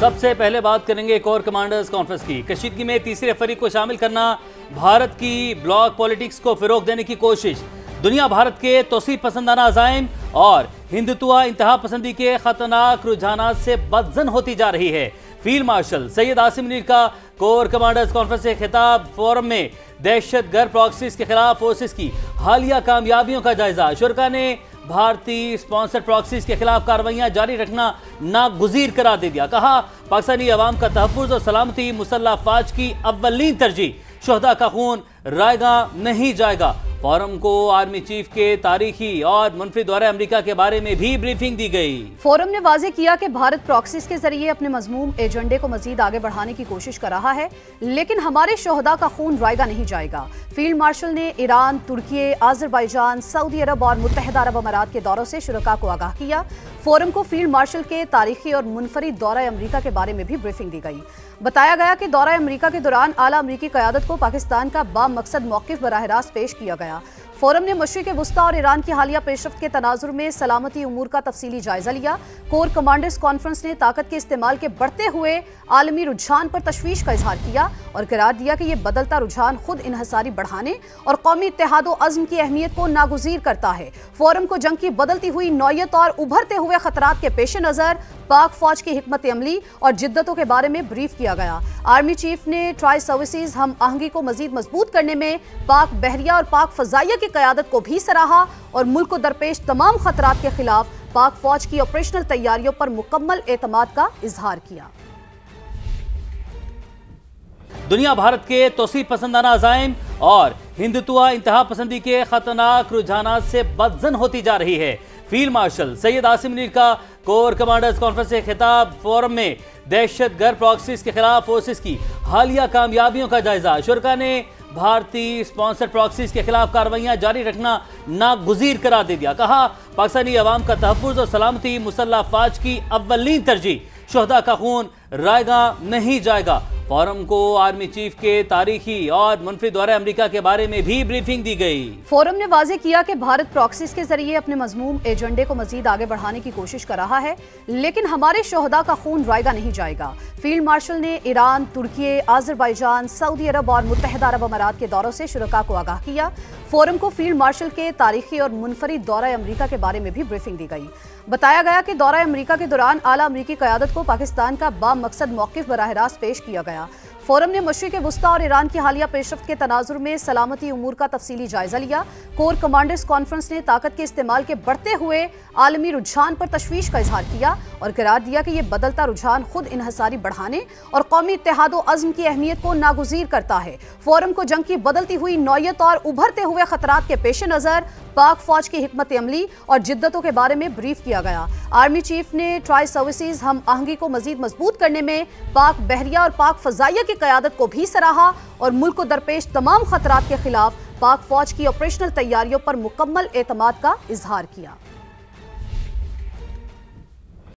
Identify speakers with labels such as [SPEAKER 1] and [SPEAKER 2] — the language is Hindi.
[SPEAKER 1] सबसे पहले बात करेंगे कोर कमांडर्स कॉन्फ्रेंस की। कशीदगी में तीसरे फरीक को शामिल करना, भारत की ब्लॉक पॉलिटिक्स को फिरोग देने की कोशिश, दुनिया भारत के तोसी पसंदाना अज़ाइम और हिंदुत्व इंतहा पसंदी के खतरनाक रुझानात से बदजन होती जा रही है। फील्ड मार्शल सैयद आसिम मुनीर का कोर कमांडर्स कॉन्फ्रेंस से खिताब। फोरम में दहशतगर्द प्रॉक्सीज के खिलाफ फोर्सेस की हालिया कामयाबियों का जायजा। शुरका ने भारतीय स्पॉन्सर्ड प्रॉक्सीज के खिलाफ कार्रवाइयां जारी रखना नागुज़ीर करार दे दिया। कहा, पाकिस्तानी अवाम का तहफ़्फ़ुज़ और सलामती मुसल्लह अफ़वाज की अव्वलीन तरजीह, शुहदा का खून रायगा नहीं जाएगा। फोरम को आर्मी चीफ के तारीखी और मुनफरी दौरे अमेरिका के बारे में भी ब्रीफिंग दी गई।
[SPEAKER 2] फोरम ने वाज़ेह किया कि भारत प्रॉक्सीज के जरिए अपने मज़मूम एजेंडे को मजीद आगे बढ़ाने की कोशिश कर रहा है, लेकिन हमारे शोहदा का खून रायगा नहीं जाएगा। फील्ड मार्शल ने ईरान, तुर्की, आज़रबाईजान, सऊदी अरब और मुत्तहिदा अरब अमारात के दौरों से शुरका को आगाह किया। फोरम को फील्ड मार्शल के तारीखी और मुनफरिद दौरे अमेरिका के बारे में भी ब्रीफिंग दी गई। बताया गया कि दौरा अमेरिका के दौरान आला अमरीकी क़यादत को पाकिस्तान का बामकसद मौक़िफ़ बराह रास्त पेश किया गया। फोरम ने मशरिक़ वुस्ता और ईरान की हालिया पेशरफ्त के तनाजुर में सलामती उमूर का तफसीली जायजा लिया। कोर कमांडर्स कॉन्फ्रेंस ने ताकत के इस्तेमाल के बढ़ते हुए आलमी रुझान पर तशवीश का इजहार किया और करार दिया कि यह बदलता रुझान खुद इन्हसारी बढ़ाने और कौमी इत्तेहाद व अज़्म की अहमियत को नागुज़ीर करता है। फोरम को जंग की बदलती हुई नौयत और उभरते हुए खतरात के पेश नज़र पाक फौज की हिकमत अमली और जिद्दतों के बारे में ब्रीफ किया गया। आर्मी चीफ ने ट्राई सर्विसेज हम आहंगी को मजीद मजबूत करने में पाक बहरिया और पाक फजाइया की क़यादत को भी सराहा और मुल्क को दरपेश तमाम खतरात के खिलाफ पाक फौज की ऑपरेशनल तैयारियों पर मुकम्मल एतमाद का इजहार किया।
[SPEAKER 1] दुनिया भारत के तोसी पसंदाना अज़ाइम और हिंदुत्व इंतहा पसंदी के खतरनाक रुझानात से बदजन होती जा रही है। फील्ड मार्शल सैयद आसिम मुनीर का कोर कमांडर्स कॉन्फ्रेंस से खिताब। फोरम में दहशतगर्द प्रॉक्सीज के खिलाफ फोर्सेस की हालिया कामयाबियों का जायजा। शुरका ने भारतीय स्पॉन्सर्ड प्रॉक्सीज के खिलाफ कार्रवाइयां जारी रखना नागुज़ीर करार दे दिया। कहा, पाकिस्तानी अवाम का तहफ़्फ़ुज़ और सलामती मुसल्लह अफ़वाज की अव्वलीन तरजीह, शुहदा का खून रायगा नहीं जाएगा। फोरम को आर्मी चीफ के तारीखी और मुनफरी दौरे अमेरिका के बारे में भी ब्रीफिंग दी गई।
[SPEAKER 2] फोरम ने वाज़ेह किया कि भारत प्रॉक्सीज के जरिए अपने मज़मूम एजेंडे को मजीद आगे बढ़ाने की कोशिश कर रहा है, लेकिन हमारे शोहदा का खून रायगा नहीं जाएगा। फील्ड मार्शल ने ईरान, तुर्की, आज़रबाईजान, सऊदी अरब और मुत्तहिदा अरब अमारात के दौरों से शुरका को आगाह किया। फोरम को फील्ड मार्शल के तारीखी और मुनफरिद दौरे अमेरिका के बारे में भी ब्रीफिंग दी गई। बताया गया कि दौरा अमेरिका के दौरान आला अमरीकी क़यादत को पाकिस्तान का बामकसद मौक़िफ़ बराह रास्त पेश किया गया। फोरम ने मशरिक़ वुस्ता और ईरान की हालिया पेशरफ्त के तनाजुर में सलामती उमूर का तफसीली जायजा लिया। कोर कमांडर्स कॉन्फ्रेंस ने ताकत के इस्तेमाल के बढ़ते हुए आलमी रुझान पर तशवीश का इजहार किया और करार दिया कि यह बदलता रुझान खुद इन्हसारी बढ़ाने और कौमी इत्तेहाद व अज़्म की अहमियत को नागुज़ीर करता है। फोरम को जंग की बदलती हुई नौयत और उभरते हुए खतरात के पेश नज़र पाक फौज की हिकमत अमली और जिद्दतों के बारे में ब्रीफ किया गया। आर्मी चीफ ने ट्राई सर्विसेज हम आहंगी को मजीद मजबूत करने में पाक बहरिया और पाक फजाइया की क़यादत को भी सराहा और मुल्क को दरपेश तमाम खतरात के खिलाफ पाक फौज की ऑपरेशनल तैयारियों पर मुकम्मल एतमाद का इजहार किया।